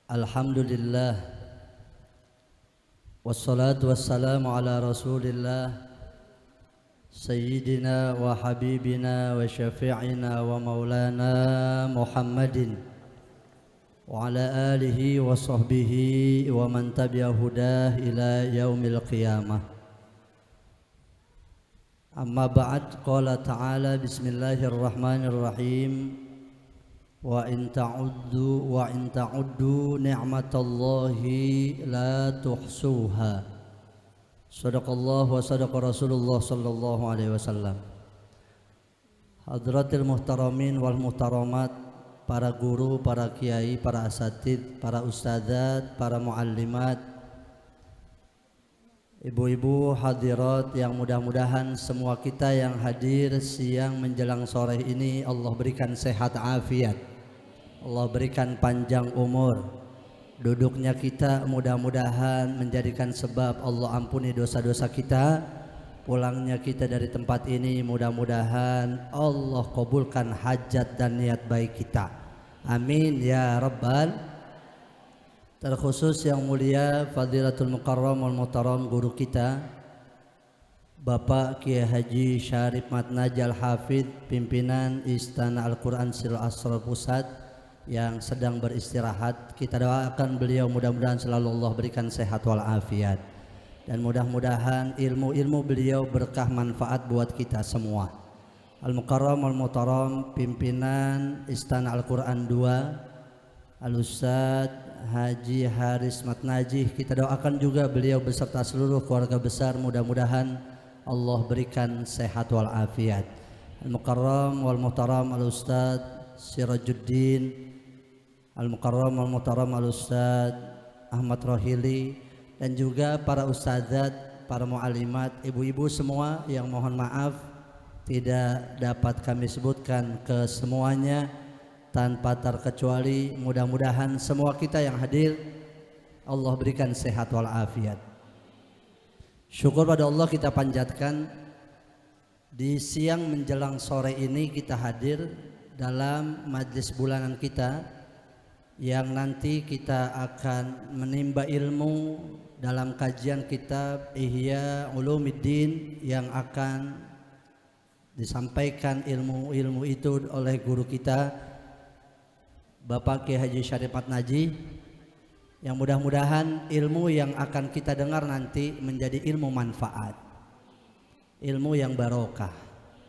Alhamdulillah wassalatu wassalamu ala rasulillah sayyidina wa habibina wa syafi'ina wa maulana Muhammadin wa ala alihi wa sahbihi wa man tabi'a hudah ila yaumil qiyamah. Amma ba'd, qala ta'ala bismillahirrahmanirrahim wa in ta'uddu ni'matallahi la tuhsuha. Shadaqallah wa sadaqa Rasulullah sallallahu alaihi wasallam. Hadratil muhtaramin wal muhtaramat, para guru, para kiai, para asatid, para ustadzat, para muallimat, ibu-ibu hadirat yang mudah-mudahan semua kita yang hadir siang menjelang sore ini Allah berikan sehat afiat, Allah berikan panjang umur. Duduknya kita mudah-mudahan menjadikan sebab Allah ampuni dosa-dosa kita. Pulangnya kita dari tempat ini mudah-mudahan Allah kabulkan hajat dan niat baik kita. Amin ya rabbal. Terkhusus yang mulia Fadilatul Mukarram wal Muhtaram guru kita Bapak Kiai Haji Syarif Matnajal Hafidh, pimpinan Istana Al-Quran Sil Asrar Pusat yang sedang beristirahat. Kita doakan beliau mudah-mudahan selalu Allah berikan sehat wal afiat, dan mudah-mudahan ilmu-ilmu beliau berkah manfaat buat kita semua. Al-Mukarram wal Muhtaram pimpinan Istana Al-Quran 2 Al-Ustaz Haji Haris Matnajih, kita doakan juga beliau beserta seluruh keluarga besar mudah-mudahan Allah berikan sehat wal afiat. Al-Mukarram wal Muhtaram Al-Ustaz Sirajuddin, Al-Mukarram wal Muhtaram Al-Ustaz Ahmad Rohili, dan juga para ustadzat, para muallimat, ibu-ibu semua yang mohon maaf tidak dapat kami sebutkan ke semuanya tanpa terkecuali. Mudah-mudahan semua kita yang hadir Allah berikan sehat wal afiat. Syukur pada Allah kita panjatkan, di siang menjelang sore ini kita hadir dalam majlis bulanan kita yang nanti kita akan menimba ilmu dalam kajian kitab Ihya Ulumuddin yang akan disampaikan ilmu-ilmu itu oleh guru kita Bapak Kiai Haji Syarif Matnajih, yang mudah-mudahan ilmu yang akan kita dengar nanti menjadi ilmu manfaat, ilmu yang barokah,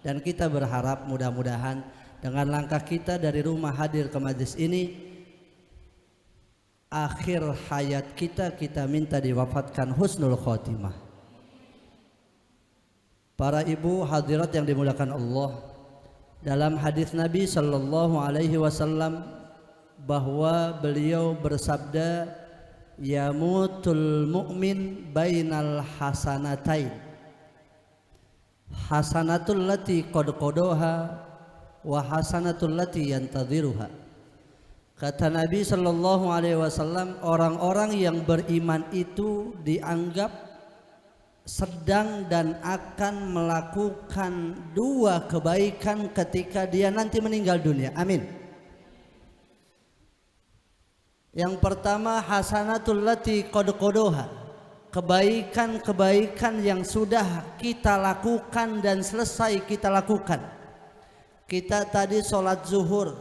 dan kita berharap mudah-mudahan dengan langkah kita dari rumah hadir ke majlis ini, akhir hayat kita minta diwafatkan husnul khotimah. Para ibu hadirat yang dimuliakan Allah, dalam hadis Nabi sallallahu alaihi wasallam bahwa beliau bersabda, yamutul mu'min bainal hasanatain, hasanatul lati qad qadoha wa hasanatul lati yantadhiruha. Kata Nabi sallallahu alaihi wasallam, orang-orang yang beriman itu dianggap sedang dan akan melakukan dua kebaikan ketika dia nanti meninggal dunia. Amin. Yang pertama, hasanatul lati qad qadoha, kebaikan-kebaikan yang sudah kita lakukan dan selesai kita lakukan. Kita tadi sholat zuhur,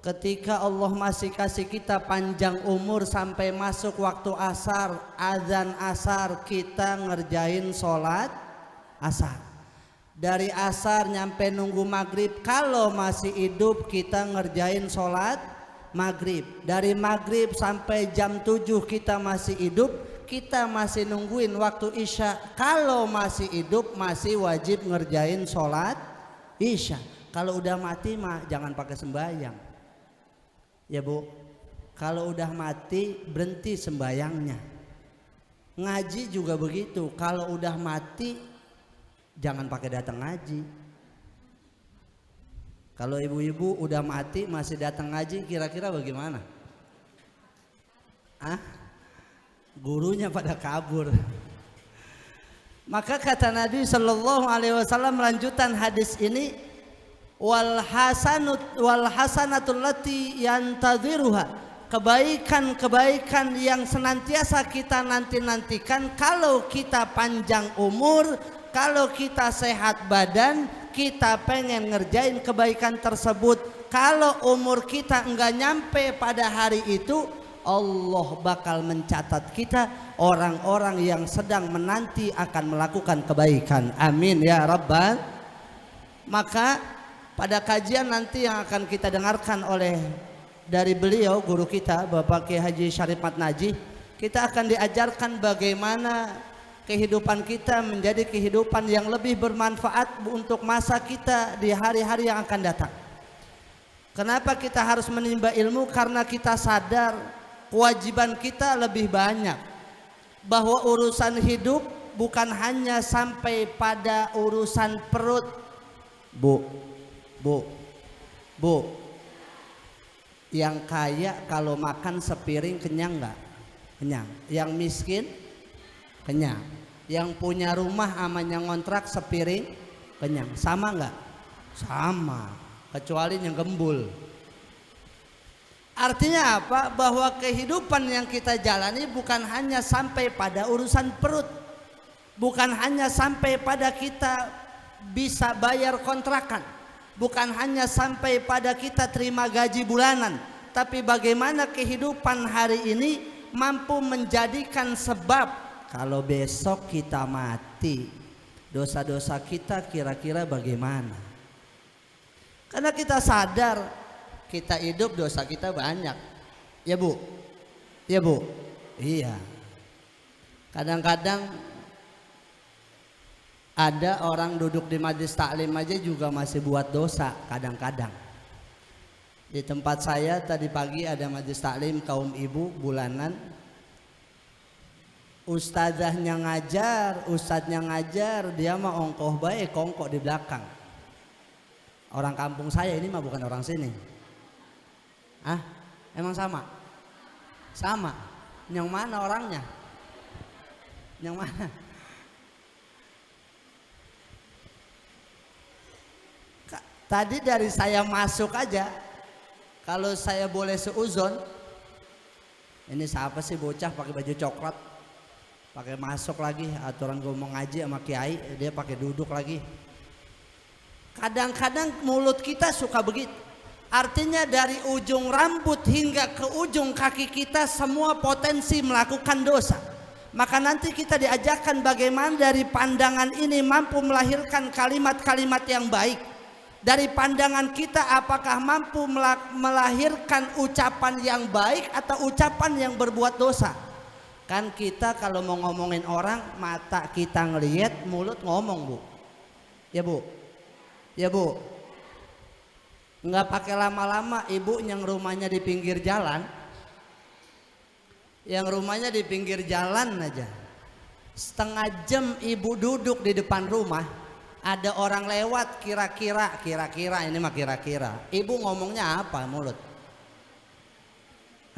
ketika Allah masih kasih kita panjang umur sampai masuk waktu asar, azan asar, kita ngerjain sholat asar. Dari asar nyampe nunggu maghrib, kalau masih hidup kita ngerjain sholat maghrib. Dari maghrib sampai jam 7 kita masih hidup, kita masih nungguin waktu isya. Kalau masih hidup masih wajib ngerjain sholat isya. Kalau udah mati mah jangan pakai sembahyang ya Bu. Kalau udah mati berhenti sembayangnya. Ngaji juga begitu, kalau udah mati jangan pakai datang ngaji. Kalau ibu-ibu udah mati masih datang ngaji, kira-kira bagaimana? Gurunya pada kabur. Maka kata Nabi sallallahu alaihi wasallam lanjutan hadis ini, wal hasanatul lati yantadhiruha, kebaikan-kebaikan yang senantiasa kita nanti-nantikan kalau kita panjang umur, kalau kita sehat badan, kita pengen ngerjain kebaikan tersebut. Kalau umur kita enggak nyampe pada hari itu, Allah bakal mencatat kita orang-orang yang sedang menanti akan melakukan kebaikan. Amin ya Rabbal. Maka pada kajian nanti yang akan kita dengarkan oleh dari beliau guru kita Bapak Kiai Haji Syarif Matnaji, kita akan diajarkan bagaimana kehidupan kita menjadi kehidupan yang lebih bermanfaat untuk masa kita di hari-hari yang akan datang. Kenapa kita harus menimba ilmu? Karena kita sadar kewajiban kita lebih banyak, bahwa urusan hidup bukan hanya sampai pada urusan perut. Bu, yang kaya kalau makan sepiring kenyang nggak? Kenyang. Yang miskin kenyang. Yang punya rumah aman yang ngontrak sepiring kenyang. Sama nggak? Sama. Kecuali yang gembul. Artinya apa? Bahwa kehidupan yang kita jalani bukan hanya sampai pada urusan perut, bukan hanya sampai pada kita bisa bayar kontrakan, bukan hanya sampai pada kita terima gaji bulanan, tapi bagaimana kehidupan hari ini mampu menjadikan sebab kalau besok kita mati, dosa-dosa kita kira-kira bagaimana? Karena kita sadar kita hidup dosa kita banyak. Ya Bu? Ya Bu? Iya. Kadang-kadang ada orang duduk di majelis taklim aja juga masih buat dosa kadang-kadang. Di tempat saya tadi pagi ada majelis taklim kaum ibu bulanan. Ustazahnya ngajar, ustadznya ngajar, dia mah ongkoh baik, kongkok di belakang. Orang kampung saya ini mah bukan orang sini. Ah, emang sama? Sama. Yang mana orangnya? Yang mana? Tadi dari saya masuk aja, kalau saya boleh seuzon, ini siapa sih bocah pakai baju coklat, pakai masuk lagi, aturan gue mau ngaji sama kiai, dia pakai duduk lagi. Kadang-kadang mulut kita suka begitu. Artinya dari ujung rambut hingga ke ujung kaki kita semua potensi melakukan dosa. Maka nanti kita diajarkan bagaimana dari pandangan ini mampu melahirkan kalimat-kalimat yang baik. Dari pandangan kita apakah mampu melahirkan ucapan yang baik atau ucapan yang berbuat dosa. Kan kita kalau mau ngomongin orang, mata kita ngelihat, mulut ngomong Bu. Ya Bu? Ya Bu? Nggak pakai lama-lama, ibu yang rumahnya di pinggir jalan, yang rumahnya di pinggir jalan aja, setengah jam ibu duduk di depan rumah, ada orang lewat, kira-kira ini mah kira-kira, ibu ngomongnya apa mulut?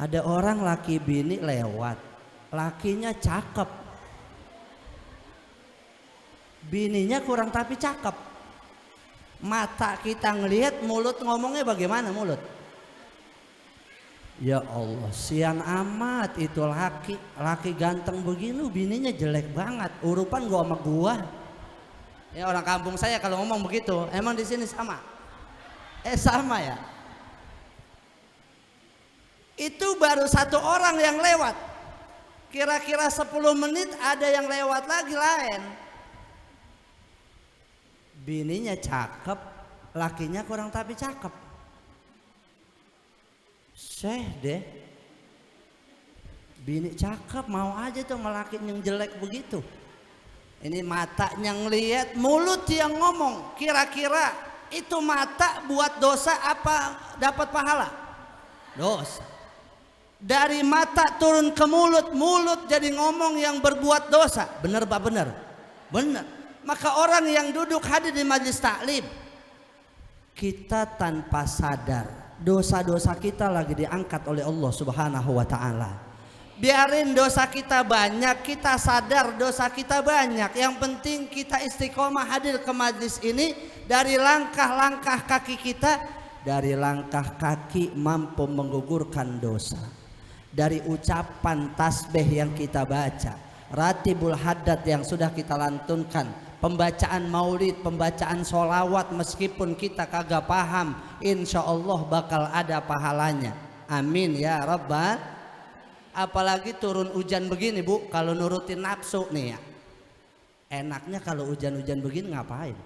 Ada orang laki bini lewat, lakinya cakep, bininya kurang tapi cakep. Mata kita ngelihat, mulut ngomongnya bagaimana mulut? Ya Allah, sian amat itu laki ganteng begini, bininya jelek banget, urupan gua sama gua. Ya orang kampung saya kalau ngomong begitu, emang di sini sama? Sama ya. Itu baru satu orang yang lewat. Kira-kira 10 menit ada yang lewat lagi lain. Bininya cakep, lakinya kurang tapi cakep. Syeh deh, bini cakep mau aja tuh melaki yang jelek begitu. Ini matanya ngelihat, mulut yang ngomong. Kira-kira itu mata buat dosa apa dapat pahala? Dosa. Dari mata turun ke mulut, mulut jadi ngomong yang berbuat dosa. Bener Pak? Bener? Bener. Maka orang yang duduk hadir di majelis taklim, kita tanpa sadar dosa-dosa kita lagi diangkat oleh Allah Subhanahu wa taala. Biarin dosa kita banyak, kita sadar dosa kita banyak. Yang penting kita istiqomah hadir ke majelis ini, dari langkah-langkah kaki kita dari langkah kaki mampu menggugurkan dosa, dari ucapan tasbih yang kita baca, ratibul haddad yang sudah kita lantunkan, pembacaan maulid, pembacaan sholawat meskipun kita kagak paham, insya Allah bakal ada pahalanya. Amin ya rabbal. Apalagi turun hujan begini Bu, kalau nurutin nafsu nih ya, enaknya kalau hujan-hujan begini ngapain?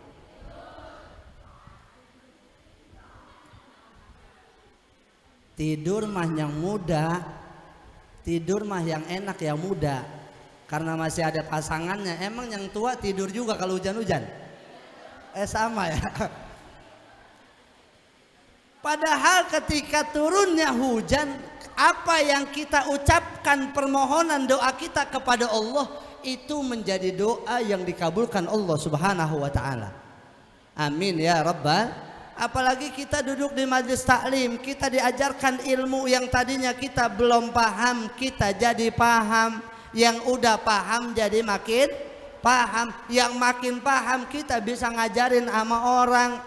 Tidur mah yang muda, tidur mah yang enak yang muda, karena masih ada pasangannya. Emang yang tua tidur juga kalau hujan-hujan? Sama ya. Padahal ketika turunnya hujan, apa yang kita ucapkan permohonan doa kita kepada Allah itu menjadi doa yang dikabulkan Allah Subhanahu wa taala. Amin ya rabbal. Apalagi kita duduk di majelis taklim, kita diajarkan ilmu yang tadinya kita belum paham, kita jadi paham. Yang udah paham jadi makin paham. Yang makin paham kita bisa ngajarin sama orang.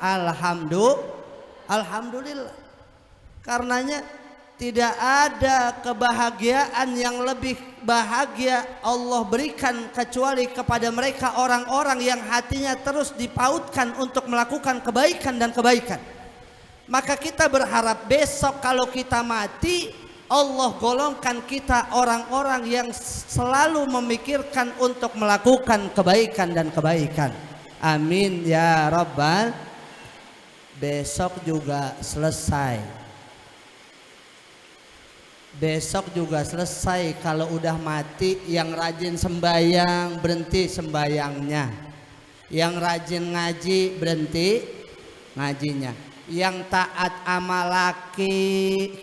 Alhamdulillah. Karenanya tidak ada kebahagiaan yang lebih bahagia Allah berikan kecuali kepada mereka orang-orang yang hatinya terus dipautkan untuk melakukan kebaikan dan kebaikan. Maka kita berharap besok kalau kita mati, Allah golongkan kita orang-orang yang selalu memikirkan untuk melakukan kebaikan dan kebaikan. Amin ya rabbal. Besok juga selesai. Besok juga selesai. Kalau udah mati, yang rajin sembayang berhenti sembayangnya, yang rajin ngaji berhenti ngajinya, yang taat sama laki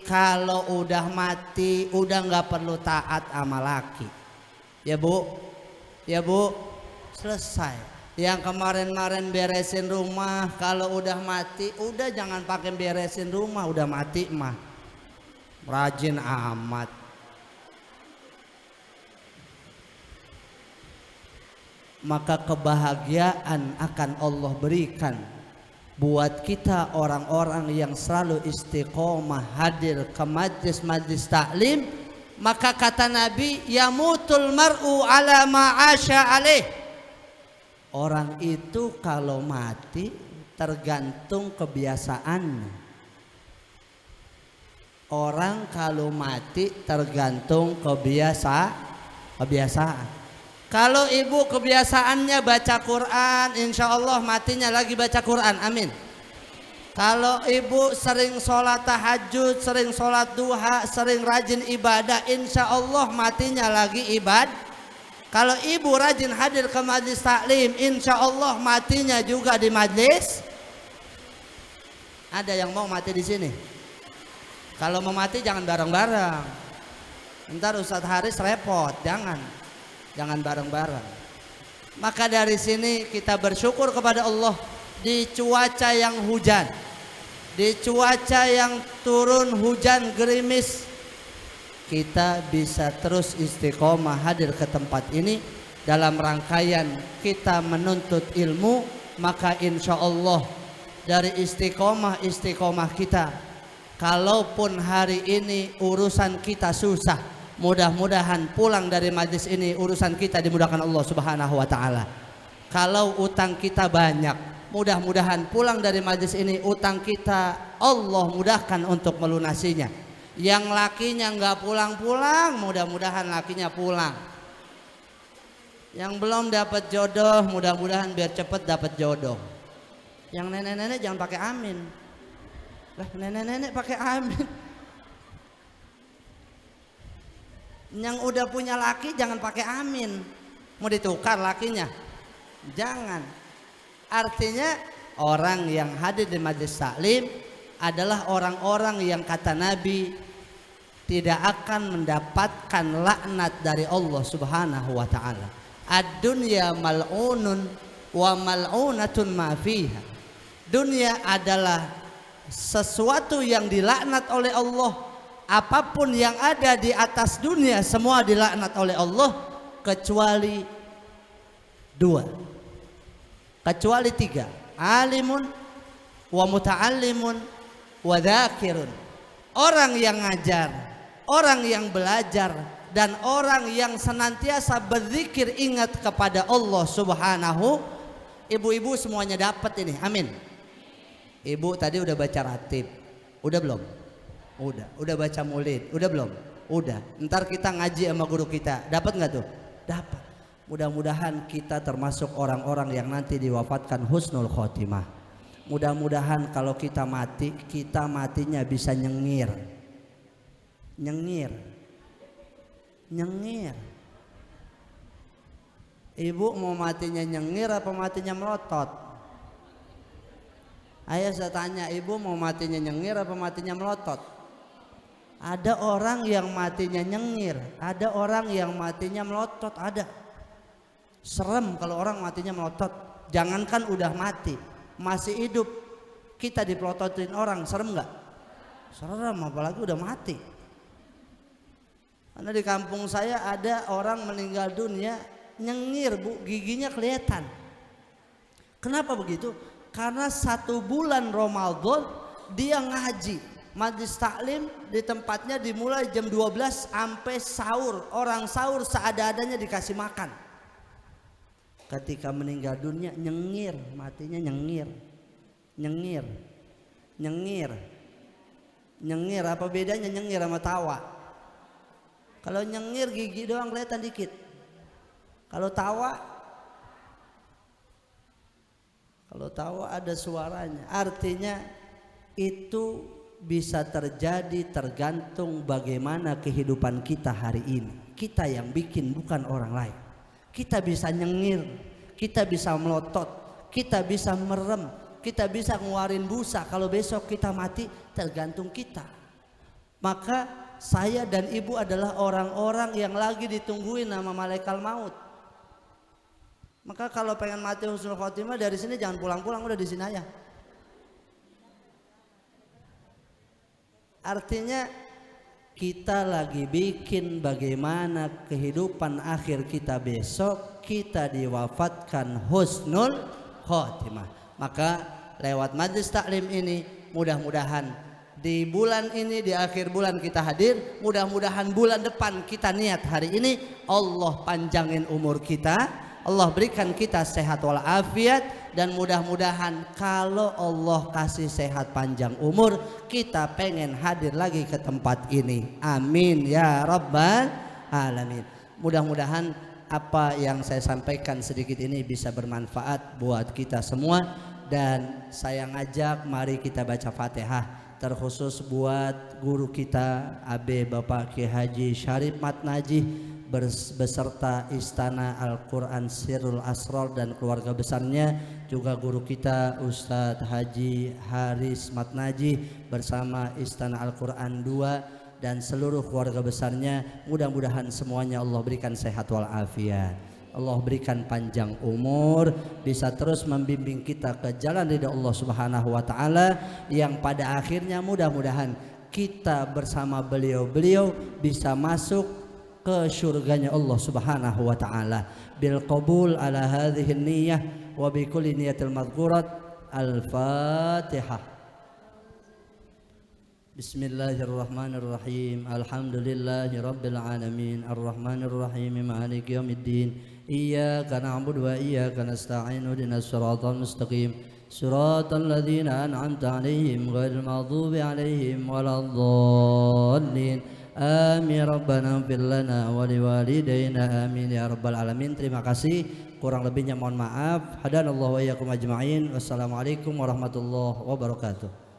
kalau udah mati udah nggak perlu taat sama laki. Ya Bu, ya Bu, selesai. Yang kemarin-kemarin beresin rumah kalau udah mati udah jangan pakai beresin rumah, udah mati mah rajin amat. Maka kebahagiaan akan Allah berikan buat kita orang-orang yang selalu istiqomah hadir ke majlis-majlis taklim. Maka kata Nabi, yamutul mar'u ala ma'asya alaih. Orang itu kalau mati tergantung kebiasaannya. Orang kalau mati tergantung kebiasaan. Kalau ibu kebiasaannya baca Quran, insya Allah matinya lagi baca Quran. Amin. Kalau ibu sering sholat tahajud, sering sholat duha, sering rajin ibadah, insya Allah matinya lagi ibadah. Kalau ibu rajin hadir ke majlis taklim, insya Allah matinya juga di majlis. Ada yang mau mati di sini? Kalau mau mati jangan bareng-bareng. Ntar Ustadz Haris repot, jangan bareng-bareng. Maka dari sini kita bersyukur kepada Allah di cuaca yang hujan, di cuaca yang turun hujan gerimis, kita bisa terus istiqomah hadir ke tempat ini dalam rangkaian kita menuntut ilmu. Maka insya Allah dari istiqomah kita, kalaupun hari ini urusan kita susah, mudah-mudahan pulang dari majlis ini urusan kita dimudahkan Allah Subhanahu wa taala. Kalau utang kita banyak, mudah-mudahan pulang dari majlis ini utang kita Allah mudahkan untuk melunasinya. Yang lakinya nggak pulang-pulang, mudah-mudahan lakinya pulang. Yang belum dapat jodoh, mudah-mudahan biar cepat dapat jodoh. Yang nenek-nenek jangan pakai amin. Lah nenek-nenek pakai amin. Yang udah punya laki jangan pakai amin. Mau ditukar lakinya? Jangan. Artinya orang yang hadir di majlis taklim adalah orang-orang yang kata Nabi tidak akan mendapatkan laknat dari Allah Subhanahu wa taala. Ad-dunya mal'unun wa mal'unatun ma fiha. Dunia adalah sesuatu yang dilaknat oleh Allah. Apapun yang ada di atas dunia semua dilaknat oleh Allah kecuali dua, kecuali tiga: alimun wa muta'allimun wa dzakirun. Orang yang ngajar, orang yang belajar, dan orang yang senantiasa berzikir ingat kepada Allah Subhanahu. Ibu-ibu semuanya dapat ini, amin. Ibu tadi udah baca ratib, udah belum? Udah baca maulid, udah belum? Udah. Ntar kita ngaji sama guru kita, dapat nggak tuh? Dapat. Mudah-mudahan kita termasuk orang-orang yang nanti diwafatkan husnul khotimah. Mudah-mudahan kalau kita mati, kita matinya bisa nyengir. Ibu mau matinya nyengir apa matinya melotot? Ayo saya tanya, ibu mau matinya nyengir apa matinya melotot? Ada orang yang matinya nyengir, ada orang yang matinya melotot, ada. Serem kalau orang matinya melotot. Jangankan udah mati, masih hidup kita dipelototin orang, serem nggak? Serem, apalagi udah mati. Karena di kampung saya ada orang meninggal dunia nyengir, bu, giginya kelihatan. Kenapa begitu? Karena 1 bulan Ramadan dia ngaji, majlis taklim di tempatnya dimulai jam 12 sampai sahur. Orang sahur seada-adanya dikasih makan. Ketika meninggal dunia nyengir, matinya nyengir. Apa bedanya nyengir sama tawa? Kalau nyengir gigi doang kelihatan dikit. Kalau tawa ada suaranya. Artinya itu bisa terjadi tergantung bagaimana kehidupan kita hari ini. Kita yang bikin, bukan orang lain. Kita bisa nyengir, kita bisa melotot, kita bisa merem, kita bisa ngeluarin busa. Kalau besok kita mati tergantung kita. Maka saya dan ibu adalah orang-orang yang lagi ditungguin sama malaikat maut. Maka kalau pengen mati husnul khotimah dari sini jangan pulang-pulang, udah di sini aja. Artinya kita lagi bikin bagaimana kehidupan akhir kita besok, kita diwafatkan husnul khotimah. Maka lewat majlis taklim ini mudah-mudahan di bulan ini, di akhir bulan kita hadir, mudah-mudahan bulan depan kita niat hari ini Allah panjangin umur kita, Allah berikan kita sehat walafiat, dan mudah-mudahan kalau Allah kasih sehat panjang umur kita pengen hadir lagi ke tempat ini, amin ya rabbal alamin. Mudah-mudahan apa yang saya sampaikan sedikit ini bisa bermanfaat buat kita semua, dan saya ngajak mari kita baca Fatihah terkhusus buat guru kita AB Bapak Kiai Haji Syarif Mat Najih beserta Istana Al-Quran Sirul Asrar dan keluarga besarnya, juga guru kita Ustadz Haji Haris Mat Najih bersama Istana Al-Quran 2 dan seluruh keluarga besarnya. Mudah-mudahan semuanya Allah berikan sehat walafiat, Allah berikan panjang umur, bisa terus membimbing kita ke jalan ridha Allah Subhanahu wa taala, yang pada akhirnya mudah-mudahan kita bersama beliau-beliau bisa masuk ke surganya Allah Subhanahu wa taala bil qabul ala hadhihi niyyah wa bi kulli niyatil madhkurat. Al-Fatihah. Bismillahirrahmanirrahim. Alhamdulillahi rabbil alamin arrahmanir rahim maliki yaumiddin iyyaka na'budu wa iyyaka nasta'in ihdinas siratal mustaqim siratal ladzina an'amta 'alaihim ghairil maghdubi 'alaihim waladdallin. Amin rabbana ighfir lana wa liwalidayna amin ya rabbal alamin. Terima kasih, kurang lebihnya mohon maaf. Hadanallahu wa iyyakum ajma'in. Wassalamualaikum warahmatullahi wabarakatuh.